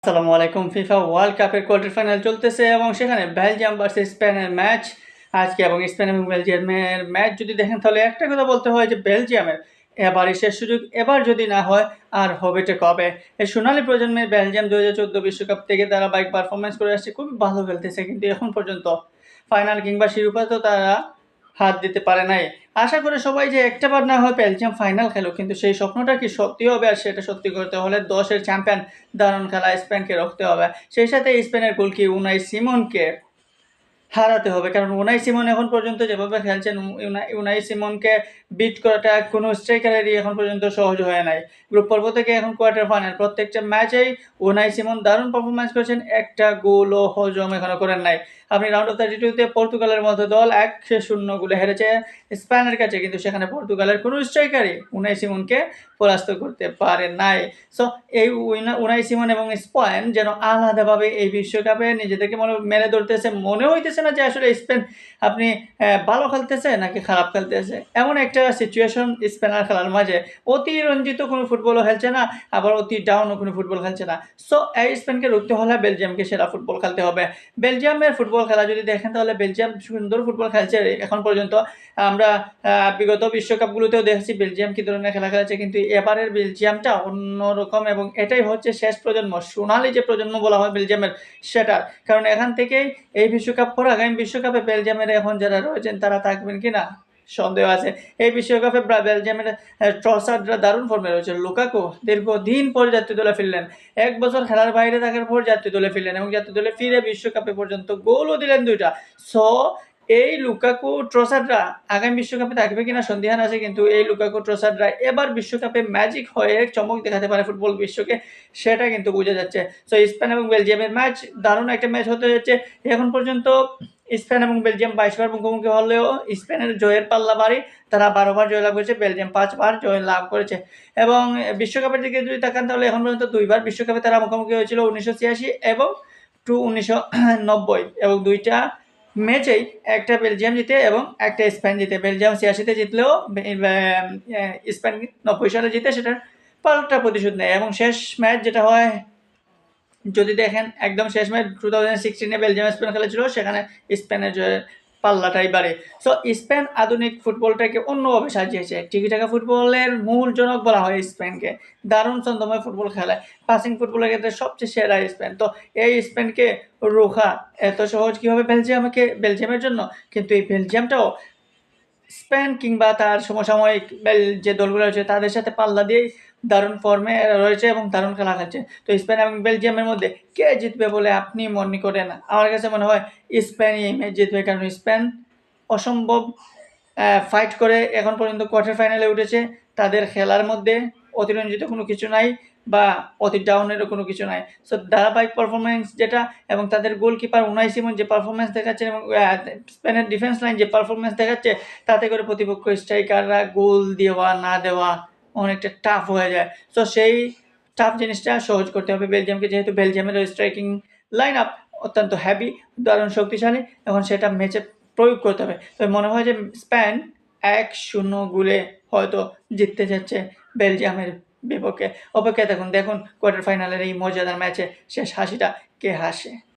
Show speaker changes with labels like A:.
A: আসসালামু আলাইকুম। FIFA world কাপের কোয়ার্টার ফাইনাল চলতেছে এবং সেখানে বেলজিয়াম ভার্সেস স্পেনের ম্যাচ আজকে এবং স্পেন এবং বেলজিয়ামের ম্যাচ যদি দেখেন তাহলে একটা কথা বলতে হয় যে বেলজিয়ামের এবারই শেষ সুযোগ। এবার যদি না হয় আর হবেটা কবে? এই সোনালী প্রজন্মের বেলজিয়াম 2014 বিশ্বকাপ থেকে তারা বাইক পারফরমেন্স করে আসছে, খুবই ভালো খেলতেছে, কিন্তু এখন পর্যন্ত ফাইনাল কিংবা শিরোপা তো তারা হাত দিতে পারে নাই। আশা করি সবাই যে একটাবার না হয় বেলজিয়াম ফাইনাল খেলো, কিন্তু সেই স্বপ্নটা কি সত্যি হবে? আর সেটা সত্যি করতে হলে 10-এর চ্যাম্পিয়ন দারুণ খেলা স্পেনকে রাখতে হবে। সেই সাথে স্পেনের গোলকি উনাই সিমনকে হারাতে হবে, কারণ উনাই সিমন এখন পর্যন্ত যেভাবে খেলছেন, উনাই সিমনকে বিট করাটা কোনো স্ট্রাইকারেরই এখন পর্যন্ত সহজ হয়ে নাই। গ্রুপ পর্ব থেকে এখন কোয়ার্টার ফাইনাল, প্রত্যেকটা ম্যাচেই উনাই সিমন দারুণ পারফরমেন্স করেছেন, একটা গোলও হজম এখনো করেন নাই। আপনি রাউন্ড অফ 32-তে পর্তুগালের মতো দল 1-0 গোলে হেরেছে স্পেনের কাছে, কিন্তু সেখানে পর্তুগালের কোনো স্ট্রাইকারই উনাই সিমনকে পরাস্ত করতে পারে নাই। সো এই উনাই সিমন এবং স্পেন যেন আলাদাভাবে এই বিশ্বকাপে নিজেদেরকে মেলে ধরতেছে। মনে হইতেছে না যে আসলে স্পেন আপনি ভালো খেলতেছে নাকি খারাপ খেলতেছে, এমন একটা সিচুয়েশন স্পেনার খেলার মাঝে। অতি রঞ্জিত কোনো ফুটবলও খেলছে না, আবার অতি ডাউনও কোনো ফুটবল খেলছে না। সো এই স্পেনকে রুখতে হলে বেলজিয়ামকে সেরা ফুটবল খেলতে হবে। বেলজিয়ামের ফুটবল খেলা যদি দেখেন তাহলে বেলজিয়াম সুন্দর ফুটবল খেলছে এখন পর্যন্ত। আমরা বিগত বিশ্বকাপগুলোতেও দেখেছি বেলজিয়াম কী ধরনের খেলা খেলেছে, কিন্তু এবারের বেলজিয়ামটা অন্যরকম এবং এটাই হচ্ছে শেষ প্রজন্ম, সোনালি যে প্রজন্ম বলা হয় বেলজিয়ামের সেটার। কারণ এখান থেকেই এই বিশ্বকাপ পর আগামী বিশ্বকাপে বেলজিয়ামের এখন যারা রয়েছেন তারা থাকবেন কিনা সন্দেহ আছে। এই বিশ্বকাপে বেলজিয়ামের ট্রসাররা দারুণ ফর্মে রয়েছে। লুকাকু দীর্ঘদিন পর জাতীয় দলে ফিরলেন, 1 বছর খেলার বাইরে থাকার পর জাতীয় দলে ফিরলেন এবং জাতীয় দলে ফিরে বিশ্বকাপে পর্যন্ত গোলও দিলেন 2টা। সো এই লুকাকু ট্রসাররা আগামী বিশ্বকাপে থাকবে কিনা সন্দেহান আছে, কিন্তু এই লুকাকু ট্রসাররা এবার বিশ্বকাপে ম্যাজিক হয়ে চমক দেখাতে পারে ফুটবল বিশ্বকে, সেটা কিন্তু বোঝা যাচ্ছে। সো স্পেন এবং বেলজিয়ামের ম্যাচ দারুণ একটা ম্যাচ হতে যাচ্ছে। এখন পর্যন্ত স্পেন এবং বেলজিয়াম 22 বার মুখোমুখি হলেও স্পেনের জয়ের পাল্লা ভারী। তারা 12 বার জয়লাভ করেছে, বেলজিয়াম 5 বার জয় লাভ করেছে। এবং বিশ্বকাপের দিকে যদি তাকান তাহলে এখন পর্যন্ত 2 বার বিশ্বকাপে তারা মুখোমুখি হয়েছিল, 1986 এবং 1990, এবং 2টা ম্যাচেই একটা বেলজিয়াম জিতে এবং একটা স্পেন জিতে। বেলজিয়াম 86-তে জিতলেও স্পেন 90 সালে জিতে সেটার পাল্টা প্রতিশোধ নেয়। এবং শেষ ম্যাচ যেটা হয় যদি দেখেন, একদম শেষ ম্যাচ 2016-এ বেলজিয়াম স্পেন খেলেছিল, সেখানে স্পেনের জয়ের পাল্লাটাই বাড়ে। সো স্পেন আধুনিক ফুটবলটাকে অন্যভাবে সাজিয়েছে। টিকি-টাকা ফুটবলের মূল জনক বলা হয় স্পেনকে। দারুণ ছন্দময় ফুটবল খেলায়, পাসিং ফুটবলের ক্ষেত্রে সবচেয়ে সেরা স্পেন। তো এই স্পেনকে রোখা এত সহজ কী হবে বেলজিয়ামের জন্য? কিন্তু এই বেলজিয়ামটাও স্পেন কিংবা তার সমসাময়িক যে দলগুলো রয়েছে তাদের সাথে পাল্লা দিয়েই দারুণ ফর্মে রয়েছে এবং দারুণ খেলা খেলছে। তো স্পেন এবং বেলজিয়ামের মধ্যে কে জিতবে বলে আপনি মনে করেন? আমার কাছে মনে হয় স্পেনই এই ম্যাচ জিতবে, কারণ স্পেন অসম্ভব ফাইট করে এখন পর্যন্ত কোয়ার্টার ফাইনালে উঠেছে। তাদের খেলার মধ্যে অতিরঞ্জিত কোনো কিছু নাই বা অতি ডাউনেরও কোনো কিছু নাই। সো ধারাবাহিক পারফরমেন্স যেটা, এবং তাদের গোলকিপার উনাই সিমন যে পারফরমেন্স দেখাচ্ছেন এবং স্পেনের ডিফেন্স লাইন যে পারফরমেন্স দেখাচ্ছে, তাতে করে প্রতিপক্ষ স্ট্রাইকাররা গোল দেওয়া না দেওয়া অনেকটা টাফ হয়ে যায়। সো সেই টাফ জিনিসটা সহজ করতে হবে বেলজিয়ামকে, যেহেতু বেলজিয়ামের স্ট্রাইকিং লাইন আপ অত্যন্ত হেভি, দারুণ শক্তিশালী, এখন সেটা ম্যাচে প্রয়োগ করতে হবে। তো মনে হয় যে স্পেন 1-0 গোলে হয়তো জিততে যাচ্ছে বেলজিয়ামের বিপক্ষে। অপেক্ষায় থাকুন, দেখুন কোয়ার্টার ফাইনালের এই মজাদার ম্যাচে শেষ হাসিটা কে হাসে।